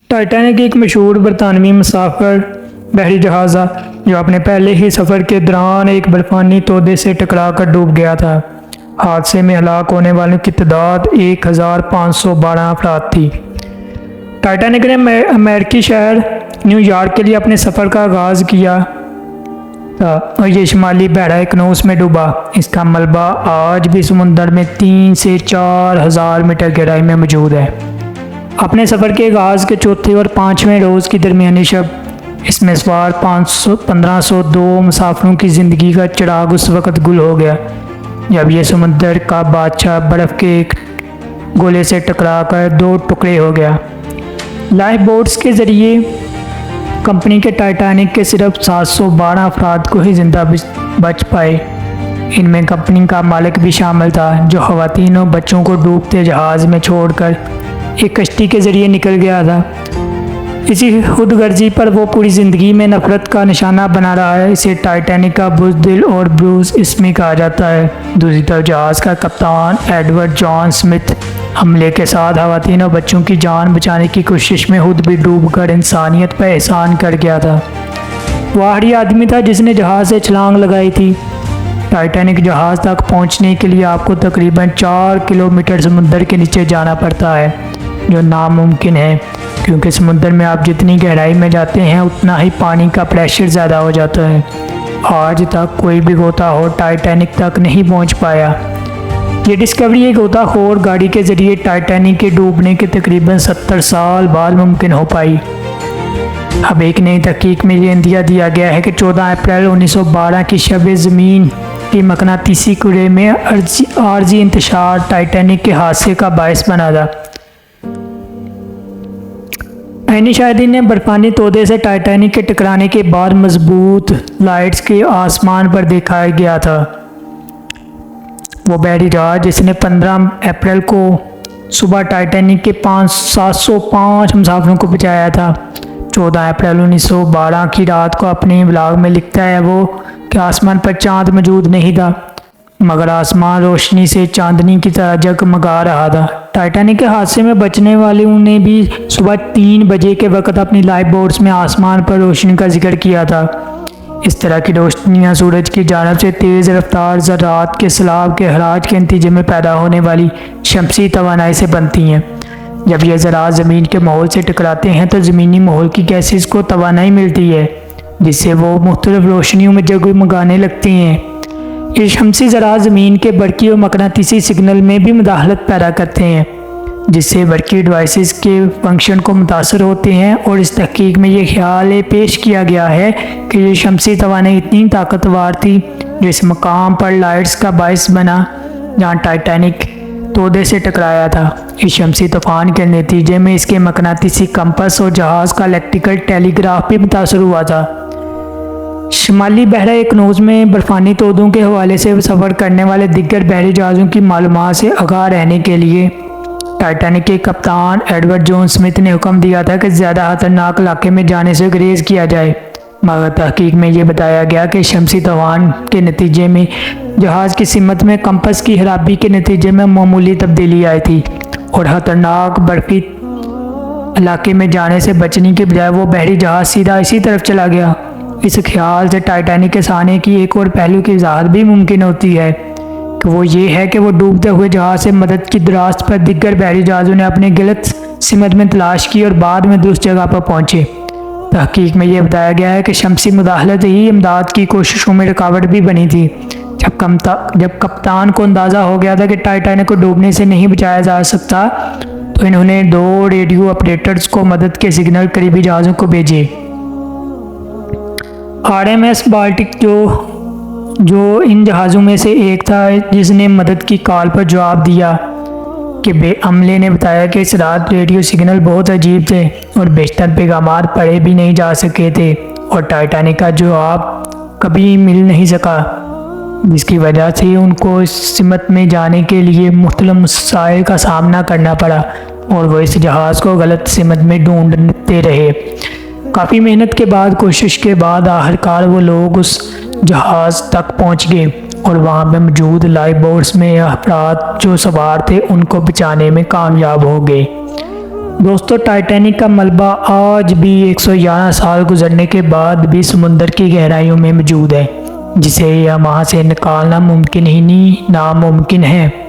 Titanic एक मशहूर बरतानवी मुसाफिर बहरी जहाज़ था जो अपने पहले ही सफ़र के दौरान एक बर्फ़ानी तोदे से टकराकर डूब गया था। हादसे में हलाक होने वालों की तादाद 1512 अफराद थी। टाइटैनिक ने अमेरिकी शहर न्यूयॉर्क के लिए अपने सफ़र का आगाज़ किया था और ये शुमाली बहरा कनौस में डूबा। इसका मलबा आज भी समुंदर में 3 से 4 हज़ार मीटर गहराई में मौजूद है। अपने सफ़र के आगाज़ के चौथे और पाँचवें रोज़ की दरमियानी शब इसमें सवार 1502 मुसाफिरों की ज़िंदगी का चिराग उस वक़्त गुल हो गया जब यह समुंदर का बादशाह बर्फ़ के एक गोले से टकराकर 2 टुकड़े हो गया। लाइफ बोट्स के ज़रिए कंपनी के टाइटैनिक के सिर्फ 712 अफराद को ही ज़िंदा बच पाए। इनमें कंपनी का मालिक भी शामिल था जो ख़वातीन और बच्चों को डूबते जहाज़ में छोड़कर एक कश्ती के ज़रिए निकल गया था। इसी खुदगर्जी पर वो पूरी ज़िंदगी में नफ़रत का निशाना बना रहा है। इसे टाइटैनिक का बुज़दिल और ब्रूस इसमी कहा जाता है। दूसरी तरफ जहाज़ का कप्तान एडवर्ड जॉन स्मिथ हमले के साथ ख़वातीन और बच्चों की जान बचाने की कोशिश में खुद भी डूबकर इंसानियत पर एहसान कर गया था। वो आखिरी आदमी था जिसने जहाज़ से छलांग लगाई थी। टाइटैनिक जहाज़ तक पहुंचने के लिए आपको तकरीबन 4 किलोमीटर समुद्र के नीचे जाना पड़ता है जो नामुमकिन है क्योंकि समुद्र में आप जितनी गहराई में जाते हैं उतना ही पानी का प्रेशर ज़्यादा हो जाता है। आज तक कोई भी गोताखोर टाइटैनिक तक नहीं पहुंच पाया। ये डिस्कवरी एक गोताखोर गाड़ी के ज़रिए टाइटैनिक के डूबने के तकरीबन 70 साल बाद मुमकिन हो पाई। अब एक नई तहकीक में ये इंदिया दिया गया है कि 14 अप्रैल 1912 की शब ज़मीन की मकनातीसी कुरे में आर्जी इंतशार टाइटैनिक के हादसे का बायस बना था। ऐनी शाहिदीन ने बर्फ़ानी तोदे से टाइटैनिक के टकराने के बाद मजबूत लाइट्स के आसमान पर देखा गया था। वो बहरी जहाज़ जिसने 15 अप्रैल को सुबह टाइटैनिक के 705 मुसाफिरों को बचाया था। 14 अप्रैल 1912 की रात को अपने ब्लॉग में लिखता है वो कि आसमान पर चांद मौजूद नहीं था मगर आसमान रोशनी से चांदनी की तरह जगमगा रहा था। टाइटैनिक के हादसे में बचने वालों ने भी सुबह 3 बजे के वक़्त अपनी लाइफ बोट्स में आसमान पर रोशनी का जिक्र किया था। इस तरह की रोशनियाँ सूरज की जानिब से तेज़ रफ्तार ज़रात के सैलाब के अखराज के नतीजे में पैदा होने वाली शमसी तवानाई से बनती हैं। जब यह ज़रात ज़मीन के माहौल से टकराते हैं तो ज़मीनी माहौल की गैसेस को तवानाई मिलती है जिससे वो मुख्तलिफ रोशनियों में जगमगाने लगती हैं। ये शमसी ज़रात ज़मीन के बरकी और मकनातीसी सिग्नल में भी मुदाखलत पैदा करते हैं जिससे बरकी डिवाइसेस के फंक्शन को मुतासर होते हैं और इस तहकीक में ये ख्याल पेश किया गया है कि ये शमसी तवानाई इतनी ताकतवर थी जो इस मकाम पर लाइट्स का बायस बना जहाँ टाइटैनिक तोदे से टकराया था। इस शमसी तूफान के नतीजे में इसके मकनातीसी कंपस और जहाज़ का इलेक्ट्रिकल टेलीग्राफ भी मुतासर हुआ था। शुमाली बहरा कनौज में बर्फ़ानी तोदों के हवाले से सफ़र करने वाले दिग्गर बहरी जहाज़ों की मालूमात से आगाह रहने के लिए टाइटैनिक के कप्तान एडवर्ड जॉन स्मिथ ने हुक्म दिया था कि ज़्यादा ख़तरनाक इलाके में जाने से गुरेज किया जाए। मगर तहकीक में ये बताया गया कि शमसी तूफान के नतीजे में जहाज़ की सिमत में कंपस की खराबी के नतीजे में मामूली तब्दीली आई थी और ख़तरनाक बर्फ़ी इलाके में जाने से बचने के बजाय वो बहरी जहाज़ सीधा इसी तरफ चला गया। इस ख्याल से टाइटैनिक के साने की एक और पहलू की वजाहत भी मुमकिन होती है कि वो ये है कि वो डूबते हुए जहाज़ से मदद की दरास्त पर दिग्गर बहरी जहाज़ों ने अपने गलत सिमत में तलाश की और बाद में दुरुस्त जगह पर पहुँचे। तहकीक में ये बताया गया है कि शमसी मुदाखलत ही इमदाद की कोशिशों में रुकावट भी बनी थी। जब कप्तान को अंदाज़ा हो गया था कि टाइटैनिक को डूबने से नहीं बचाया जा सकता तो इन्होंने 2 रेडियो ऑपरेटर्स को मदद के सिग्नल करीबी जहाज़ों को भेजे। RMS बाल्टिक जो इन जहाज़ों में से एक था जिसने मदद की कॉल पर जवाब दिया कि अमले ने बताया कि इस रात रेडियो सिग्नल बहुत अजीब थे और बेशतर पैगामात पढ़े भी नहीं जा सके थे और टाइटैनिक का जवाब कभी मिल नहीं सका जिसकी वजह से उनको इस सिमत में जाने के लिए मुख्तलिफ मसाइल का सामना करना पड़ा और वो इस जहाज़ को गलत सिमत में ढूंढते रहे। काफ़ी मेहनत के बाद कोशिश के बाद आखिरकार वो लोग उस जहाज़ तक पहुंच गए और वहाँ पे मौजूद लाइफ बोट्स में अफराद जो सवार थे उनको बचाने में कामयाब हो गए। दोस्तों, टाइटैनिक का मलबा आज भी 111 साल गुजरने के बाद भी समुद्र की गहराइयों में मौजूद है, जिसे वहाँ से निकालना मुमकिन ही नहीं नामुमकिन है।